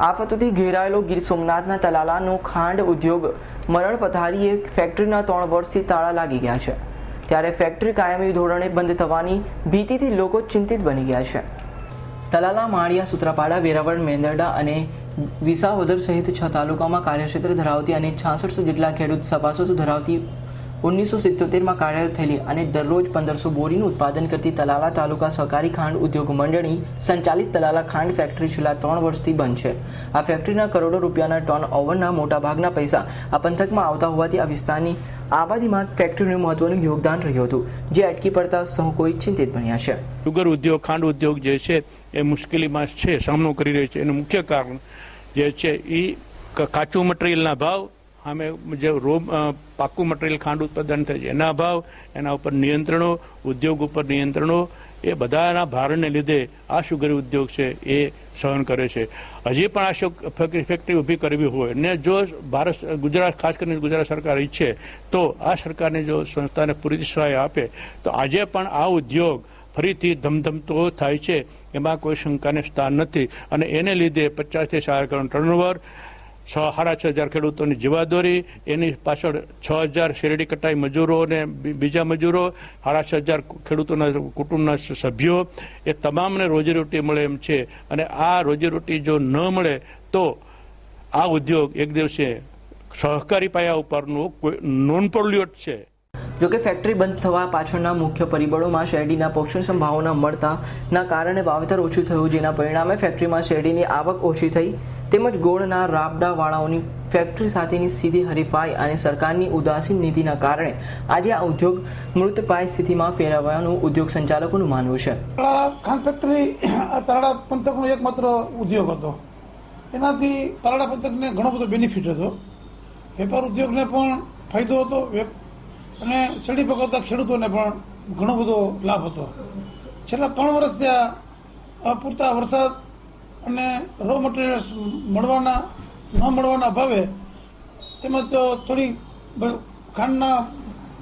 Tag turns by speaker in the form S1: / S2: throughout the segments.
S1: આફતોથી ઘેરાયેલો ગીર સોમનાથના તલાલાનો ખાંડ ઉદ્યોગ મરણ પથારીએ ફેક્ટરીના 3 વર્ષથી તાળા લાગી ગયા છે, ત્યારે ફેક્ટરી કાયમી ધોરણે બંધ થવાની ભીતિથી લોકો ચિંતિત બની ગયા છે। તલાલા, માળિયા, સૂત્રાપાડા, વેરાવળ, મેંદરડા અને વિસાવદર સહિત 6 તાલુકામાં કાર્યક્ષેત્ર ધરાવતી અને 6600 જેટલા ખેડૂત સભાસદો ધરાવતી 1977માં કાર્યરત થયેલી અને દરરોજ 1500 બોરીનું ઉત્પાદન કરતી તલાલા તાલુકા સહકારી ખાંડ ઉદ્યોગ મંડળી સંચાલિત તલાલા ખાંડ ફેક્ટરી છેલ્લા 3 વર્ષથી બંધ છે। આ ફેક્ટરીના કરોડો રૂપિયાના ટર્ન ઓવરના મોટાભાગના પૈસા આ પંથકમાં આવતા હોવાથી આ વિસ્તારની આબાદીમાં ફેક્ટરીનું મહત્વનું યોગદાન રહ્યું હતું, જે અટકી પડતા સૌ કોઈ ચિંતિત બન્યા છે।
S2: સુગર ઉદ્યોગ, ખાંડ ઉદ્યોગ જે છે એ મુશ્કેલીમાં છે, સામનો કરી રહી છે। એનું મુખ્ય કારણ જે છે એ કાચું મટીરિયલના ભાવ, અમે જે પાકું મટીરિયલ ખાંડ ઉત્પાદન થાય છે એના ભાવ, એના ઉપર નિયંત્રણો, ઉદ્યોગ ઉપર નિયંત્રણો, એ બધાના ભારને લીધે આ સુગર ઉદ્યોગ છે એ સહન કરે છે। હજી પણ આ ફેક્ટરી ઊભી કરવી હોય ને જો ગુજરાત, ખાસ કરીને ગુજરાત સરકાર ઈચ્છે તો આ સરકારને જો સંસ્થાને પૂરી સહાય આપે તો આજે પણ આ ઉદ્યોગ ફરીથી ધમધમતો થાય છે, એમાં કોઈ શંકાને સ્થાન નથી। અને એને લીધે 50 થી 60 કરોડ ટર્નઓવર, 6,500 ખેડૂતોની જીવાદોરી, એની પાછળ 6,000 શેરડી કટાઈ મજૂરો અને બીજા મજૂરો, 6,500 ખેડૂતોના કુટુંબના સભ્યો, એ તમામને રોજીરોટી મળે એમ છે। અને આ રોજીરોટી જો ન મળે તો આ ઉદ્યોગ એક દિવસે સહકારી પાયા ઉપરનું કોઈ નોન પોલ્યુટ છે।
S1: જોકે ફેક્ટરી બંધ થવા પાછળના મુખ્ય પરિબળોમાં શેરડીના પોષણ સંભાવના મળતાના કારણે વાવેતર ઓછું થયું, જેના પરિણામે ફેક્ટરીમાં શેરડીની આવક ઓછી થઈ, તેમજ ગોળના રાબડાવાળાઓની ફેક્ટરી સાથેની સીધી હરીફાઈ અને સરકારની ઉદાસીન નીતિના કારણે આજે આ ઉદ્યોગ મૃતપ્રાય સ્થિતિમાં ફેરવવાનું ઉદ્યોગ સંચાલકોનું માનવું છે।
S3: ખાંડ ફેક્ટરી તલાળા પંથકનો એકમાત્ર ઉદ્યોગ હતો, એનાથી તલાળા પંથકને ઘણો બધો બેનિફિટ હતો, વેપાર ઉદ્યોગને પણ ફાયદો હતો અને શેરડી પકવતા ખેડૂતોને પણ ઘણો બધો લાભ હતો। છેલ્લા 3 વર્ષ ત્યાં અપૂરતા વરસાદ અને રો મટીરિયલ્સ ન મળવાના અભાવે તેમજ થોડી ખાંડના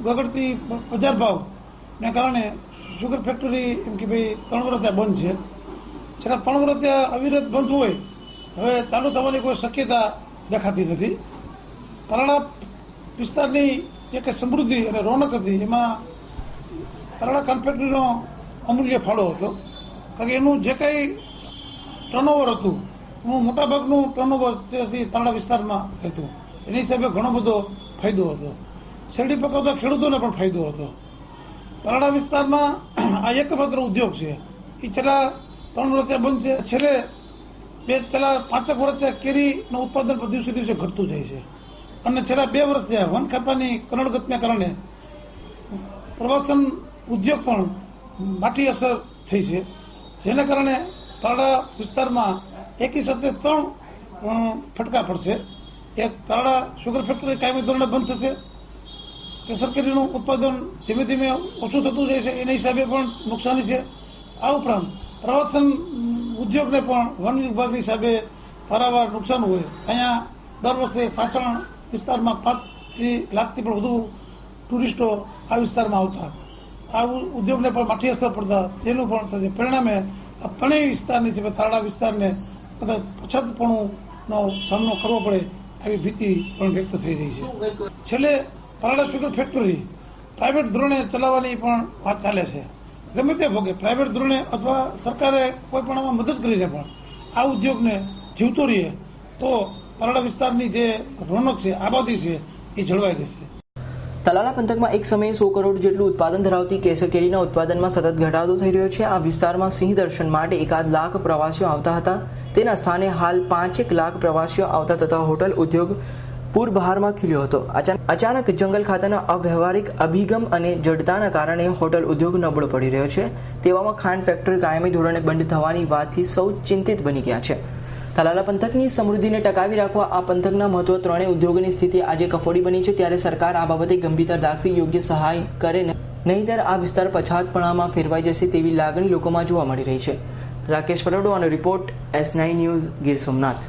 S3: બગડતી બજાર ભાવને કારણે સુગર ફેક્ટરી એમ કે ભાઈ 3 વર્ષ ત્યાં બંધ છે। છેલ્લા 3 વર્ષ ત્યાં અવિરત બંધ હોય, હવે ચાલુ થવાની કોઈ શક્યતા દેખાતી નથી। તલાળા વિસ્તારની જે કે સમૃદ્ધિ અને રોનક હતી એમાં તલાળા ખાંડ ફેક્ટરીનો અમૂલ્ય ફાળો હતો, કારણ કે એનું જે કંઈ ટર્નઓવર હતું એનું મોટાભાગનું ટર્નઓવર તલાળા વિસ્તારમાં હતું, એની હિસાબે ઘણો બધો ફાયદો હતો। શેરડી પકવતા ખેડૂતોને પણ ફાયદો હતો। તલાળા વિસ્તારમાં આ એકમાત્ર ઉદ્યોગ છે, એ છેલ્લા 3 વર્ષથી બંધ છે। છેલ્લા 5 વર્ષથી કેરીનું ઉત્પાદન પર દિવસે દિવસે ઘટતું જાય છે અને છેલ્લા 2 વર્ષ થયા વન ખાતાની કનડગતને કારણે પ્રવાસન ઉદ્યોગ પણ માઠી અસર થઈ છે, જેને કારણે તલાળા વિસ્તારમાં એકી સાથે 3 ફટકા પડશે। એક, તલાળા સુગર ફેક્ટરી કાયમી ધોરણે બંધ થશે, કેસર કેરીનું ઉત્પાદન ધીમે ધીમે ઓછું થતું જાય છે, એના હિસાબે પણ નુકસાની છે। આ ઉપરાંત પ્રવાસન ઉદ્યોગને પણ વન વિભાગની હિસાબે પારાવાર નુકસાન હોય। અહીંયા દર વર્ષે સાસણ વિસ્તારમાં 5 લાખથી પણ વધુ ટુરિસ્ટો આ વિસ્તારમાં આવતા, આ ઉદ્યોગને પણ માઠી અસર પડતા તેનું પણ થશે। પરિણામે આ ત્રણેય વિસ્તારની છે તલાળા વિસ્તારને બધા પછાતપણુંનો સામનો કરવો પડે આવી ભીતિ પણ વ્યક્ત થઈ રહી છે। છેલ્લે તલાળા સુગર ફેક્ટરી પ્રાઇવેટ ધોરણે ચલાવવાની પણ વાત ચાલે છે, ગમે તે ભોગે પ્રાઇવેટ ધોરણે અથવા સરકારે કોઈ પણ આમાં મદદ કરીને પણ આ ઉદ્યોગને જીવતો રહીએ તો તલાળા વિસ્તારની જે રોનક છે, આબાદી છે, એ જળવાઈ રહેશે।
S1: તલાલા પંથકમાં એક સમયે 100 કરોડ જેટલું ઉત્પાદન ધરાવતી કેસર કેરીના ઉત્પાદનમાં સતત ઘટાડો થઈ રહ્યો છે। આ વિસ્તારમાં સિંહ દર્શન માટે 1 લાખ પ્રવાસીઓ આવતા હતા, તેના સ્થાને હાલ 5 લાખ પ્રવાસીઓ આવતા તથા હોટલ ઉદ્યોગ પૂરબહારમાં ખીલ્યો હતો। અચાનક જંગલ ખાતાના અવ્યવહારિક અભિગમ અને જડતાના કારણે હોટલ ઉદ્યોગ નબળો પડી રહ્યો છે। તેવામાં ખાંડ ફેક્ટરી કાયમી ધોરણે બંધ થવાની વાતથી સૌ ચિંતિત બની ગયા છે। તલાલા પંથકની સમૃદ્ધિને ટકાવી રાખવા આ પંથકના મહત્વ 3 ઉદ્યોગોની સ્થિતિ આજે કફોડી બની છે, ત્યારે સરકાર આ બાબતે ગંભીરતા દાખવી યોગ્ય સહાય કરે, નહીંતર આ વિસ્તાર પછાતપણામાં ફેરવાઈ જશે તેવી લાગણી લોકોમાં જોવા મળી રહી છે। રાકેશ પરોડવાનો report, S9 news, Gir Somnath.